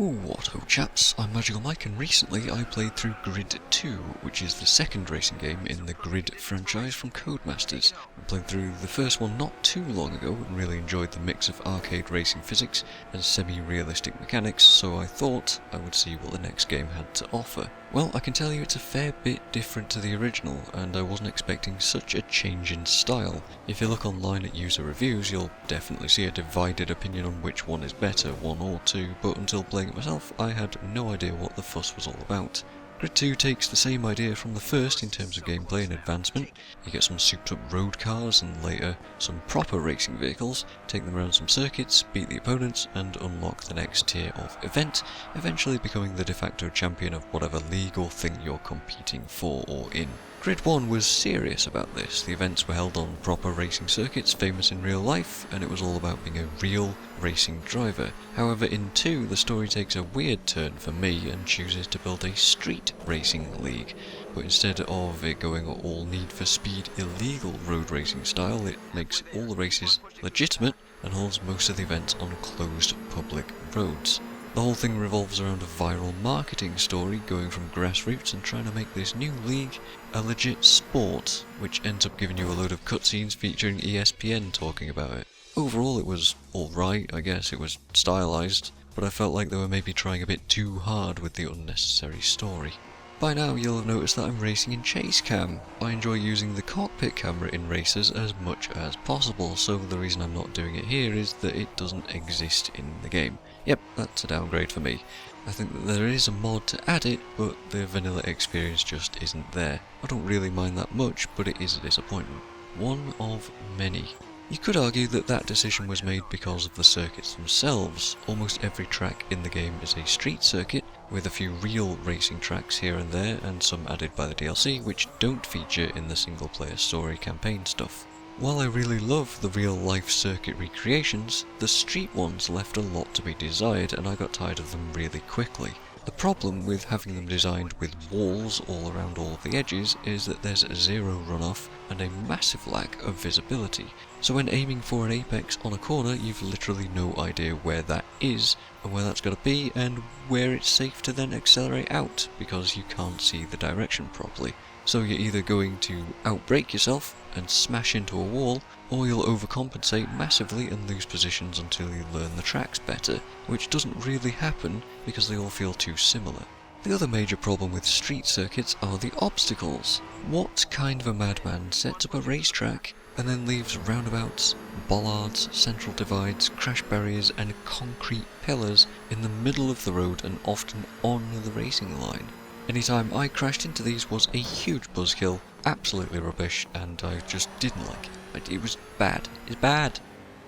What ho chaps, I'm MagicalMike and recently I played through Grid 2, which is the second racing game in the Grid franchise from Codemasters. I played through the first one not too long ago and really enjoyed the mix of arcade racing physics and semi-realistic mechanics, so I thought I would see what the next game had to offer. Well, I can tell you it's a fair bit different to the original, and I wasn't expecting such a change in style. If you look online at user reviews, you'll definitely see a divided opinion on which one is better, 1 or 2, but until playing it myself, I had no idea what the fuss was all about. Grid 2 takes the same idea from the first in terms of gameplay and advancement. You get some souped up road cars and later some proper racing vehicles, take them around some circuits, beat the opponents and unlock the next tier of event, eventually becoming the de facto champion of whatever league or thing you're competing for or in. Grid 1 was serious about this. The events were held on proper racing circuits famous in real life, and it was all about being a real racing driver. However, in 2 the story takes a weird turn for me and chooses to build a street racing league. But instead of it going all Need for Speed illegal road racing style, it makes all the races legitimate and holds most of the events on closed public roads. The whole thing revolves around a viral marketing story going from grassroots and trying to make this new league a legit sport, which ends up giving you a load of cutscenes featuring ESPN talking about it. Overall it was alright, I guess it was stylized, but I felt like they were maybe trying a bit too hard with the unnecessary story. By now you'll have noticed that I'm racing in chase cam. I enjoy using the cockpit camera in races as much as possible, so the reason I'm not doing it here is that it doesn't exist in the game. Yep, that's a downgrade for me. I think that there is a mod to add it, but the vanilla experience just isn't there. I don't really mind that much, but it is a disappointment. One of many. You could argue that that decision was made because of the circuits themselves. Almost every track in the game is a street circuit, with a few real racing tracks here and there, and some added by the DLC, which don't feature in the single-player story campaign stuff. While I really love the real-life circuit recreations, the street ones left a lot to be desired, and I got tired of them really quickly. The problem with having them designed with walls all around all of the edges is that there's zero runoff and a massive lack of visibility. So when aiming for an apex on a corner, you've literally no idea where that is and where that's got to be and where it's safe to then accelerate out because you can't see the direction properly. So you're either going to outbrake yourself and smash into a wall, or you'll overcompensate massively and lose positions until you learn the tracks better, which doesn't really happen because they all feel too similar. The other major problem with street circuits are the obstacles. What kind of a madman sets up a racetrack and then leaves roundabouts, bollards, central divides, crash barriers and concrete pillars in the middle of the road and often on the racing line? Anytime I crashed into these was a huge buzzkill, absolutely rubbish, and I just didn't like it. It was bad. It's bad.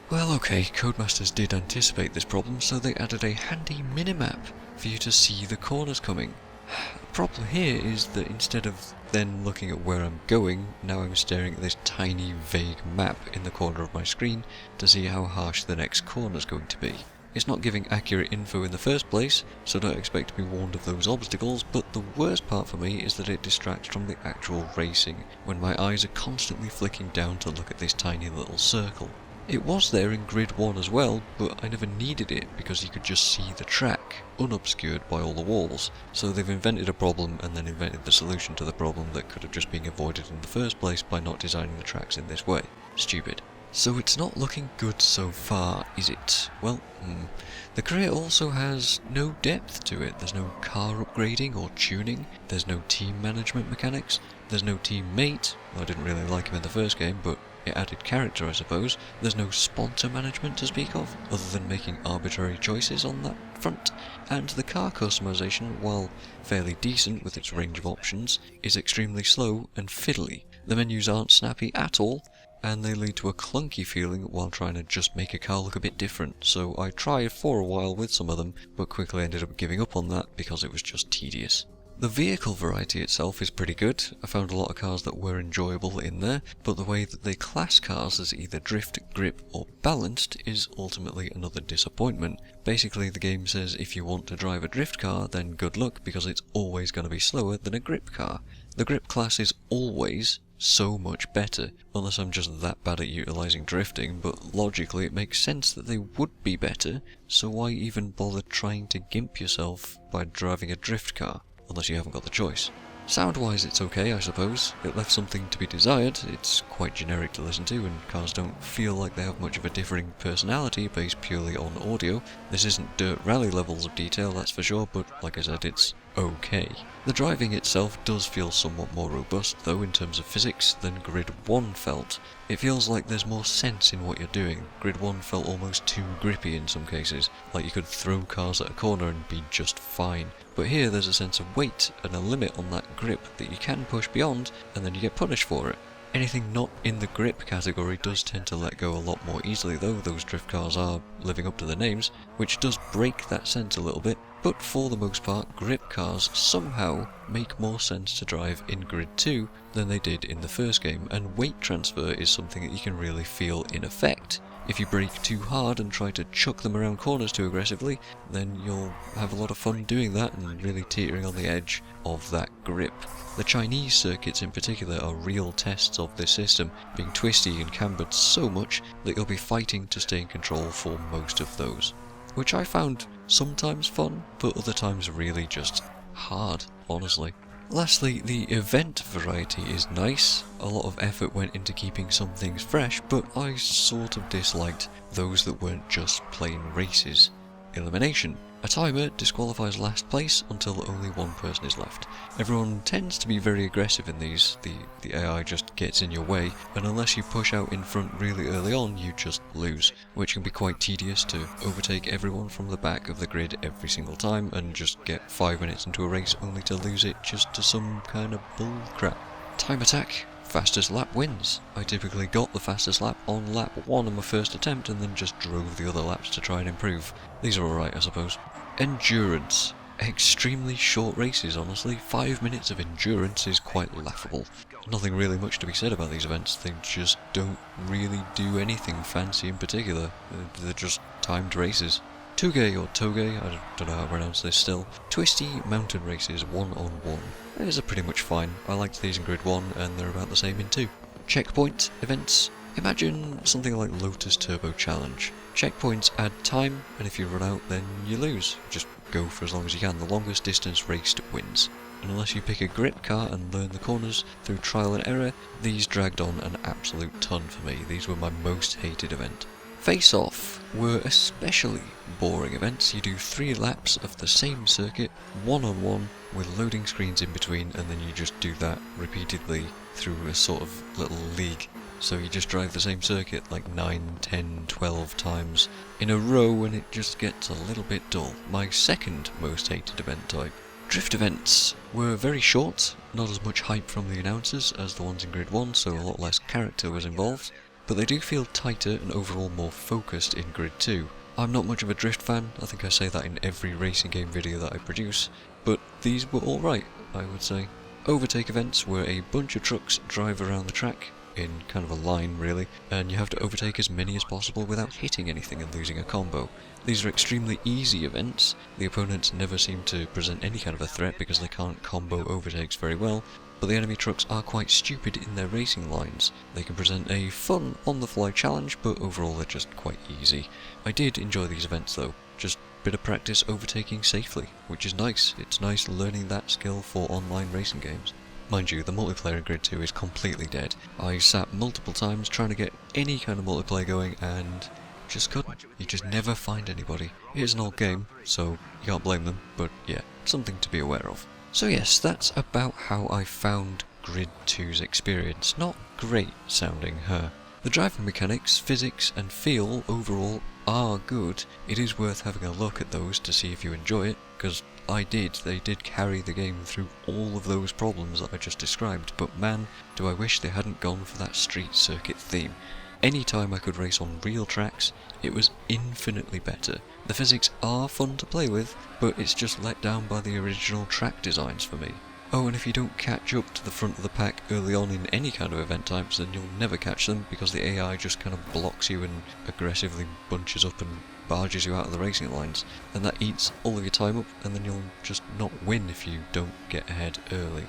Well, okay, Codemasters did anticipate this problem, so they added a handy minimap for you to see the corners coming. The problem here is that instead of then looking at where I'm going, now I'm staring at this tiny, vague map in the corner of my screen to see how harsh the next corner's going to be. It's not giving accurate info in the first place, so don't expect to be warned of those obstacles, but the worst part for me is that it distracts from the actual racing, when my eyes are constantly flicking down to look at this tiny little circle. It was there in Grid 1 as well, but I never needed it because you could just see the track, unobscured by all the walls, so they've invented a problem and then invented the solution to the problem that could have just been avoided in the first place by not designing the tracks in this way. Stupid. So it's not looking good so far, is it? Well, the career also has no depth to it. There's no car upgrading or tuning, there's no team management mechanics, there's no teammate. Well, I didn't really like him in the first game, but it added character, I suppose. There's no sponsor management to speak of, other than making arbitrary choices on that front, and the car customization, while fairly decent with its range of options, is extremely slow and fiddly. The menus aren't snappy at all, and they lead to a clunky feeling while trying to just make a car look a bit different, so I tried for a while with some of them, but quickly ended up giving up on that because it was just tedious. The vehicle variety itself is pretty good. I found a lot of cars that were enjoyable in there, but the way that they class cars as either drift, grip or balanced is ultimately another disappointment. Basically the game says if you want to drive a drift car then good luck because it's always going to be slower than a grip car. The grip class is always, so much better, unless I'm just that bad at utilising drifting, but logically it makes sense that they would be better, so why even bother trying to gimp yourself by driving a drift car, unless you haven't got the choice. Sound-wise it's okay, I suppose. It left something to be desired. It's quite generic to listen to, and cars don't feel like they have much of a differing personality based purely on audio. This isn't Dirt Rally levels of detail, that's for sure, but like I said, it's okay. The driving itself does feel somewhat more robust, though, in terms of physics, than Grid 1 felt. It feels like there's more sense in what you're doing. Grid 1 felt almost too grippy in some cases, like you could throw cars at a corner and be just fine. But here there's a sense of weight and a limit on that grip that you can push beyond, and then you get punished for it. Anything not in the grip category does tend to let go a lot more easily though. Those drift cars are living up to their names, which does break that sense a little bit, but for the most part grip cars somehow make more sense to drive in Grid 2 than they did in the first game, and weight transfer is something that you can really feel in effect. If you brake too hard and try to chuck them around corners too aggressively, then you'll have a lot of fun doing that and really teetering on the edge of that grip. The Chinese circuits in particular are real tests of this system, being twisty and cambered so much that you'll be fighting to stay in control for most of those. Which I found sometimes fun, but other times really just hard, honestly. Lastly, the event variety is nice. A lot of effort went into keeping some things fresh, but I sort of disliked those that weren't just plain races. Elimination. A timer disqualifies last place until only one person is left. Everyone tends to be very aggressive in these, the AI just gets in your way, and unless you push out in front really early on, you just lose, which can be quite tedious to overtake everyone from the back of the grid every single time and just get 5 minutes into a race only to lose it just to some kind of bull crap. Time attack. Fastest lap wins. I typically got the fastest lap on lap 1 on my first attempt and then just drove the other laps to try and improve. These are alright, I suppose. Endurance. Extremely short races, honestly. 5 minutes of endurance is quite laughable. Nothing really much to be said about these events. They just don't really do anything fancy in particular. They're just timed races. Touge or Toge, I don't know how to pronounce this still. Twisty mountain races 1-on-1. These are pretty much fine. I liked these in Grid 1 and they're about the same in 2. Checkpoint events. Imagine something like Lotus Turbo Challenge. Checkpoints add time, and if you run out then you lose. Just go for as long as you can. The longest distance raced wins. And unless you pick a grip car and learn the corners through trial and error, these dragged on an absolute ton for me. These were my most hated event. Face Off were especially boring events. You do 3 laps of the same circuit, 1-on-1, with loading screens in between, and then you just do that repeatedly through a sort of little league. So you just drive the same circuit like 9, 10, 12 times in a row, and it just gets a little bit dull. My second most hated event type. Drift events were very short, not as much hype from the announcers as the ones in Grid 1, so a lot less character was involved. But they do feel tighter and overall more focused in Grid 2. I'm not much of a drift fan, I think I say that in every racing game video that I produce, but these were alright, I would say. Overtake events where a bunch of trucks drive around the track, in kind of a line really, and you have to overtake as many as possible without hitting anything and losing a combo. These are extremely easy events. The opponents never seem to present any kind of a threat because they can't combo overtakes very well, but the enemy trucks are quite stupid in their racing lines. They can present a fun on-the-fly challenge, but overall they're just quite easy. I did enjoy these events though, just a bit of practice overtaking safely, which is nice. It's nice learning that skill for online racing games. Mind you, the multiplayer in Grid 2 is completely dead. I sat multiple times trying to get any kind of multiplayer going and just couldn't. You just never find anybody. It is an old game, so you can't blame them, but yeah, something to be aware of. So yes, that's about how I found Grid 2's experience. Not great sounding, huh? The driving mechanics, physics and feel overall are good. It is worth having a look at those to see if you enjoy it, because I did. They did carry the game through all of those problems that I just described, but man, do I wish they hadn't gone for that street circuit theme. Any time I could race on real tracks, it was infinitely better. The physics are fun to play with, but it's just let down by the original track designs for me. Oh, and if you don't catch up to the front of the pack early on in any kind of event types, then you'll never catch them because the AI just kind of blocks you and aggressively bunches up and barges you out of the racing lines. And that eats all of your time up, and then you'll just not win if you don't get ahead early.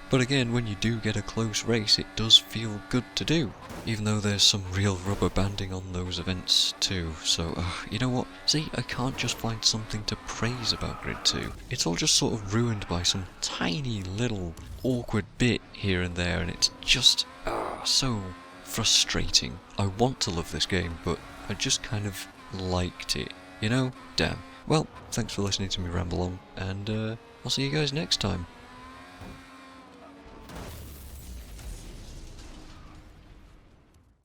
But again, when you do get a close race, it does feel good to do. Even though there's some real rubber banding on those events too, so you know what? See, I can't just find something to praise about Grid 2. It's all just sort of ruined by some tiny little awkward bit here and there, and it's just so frustrating. I want to love this game, but I just kind of liked it, you know? Damn. Well, thanks for listening to me ramble on, and I'll see you guys next time.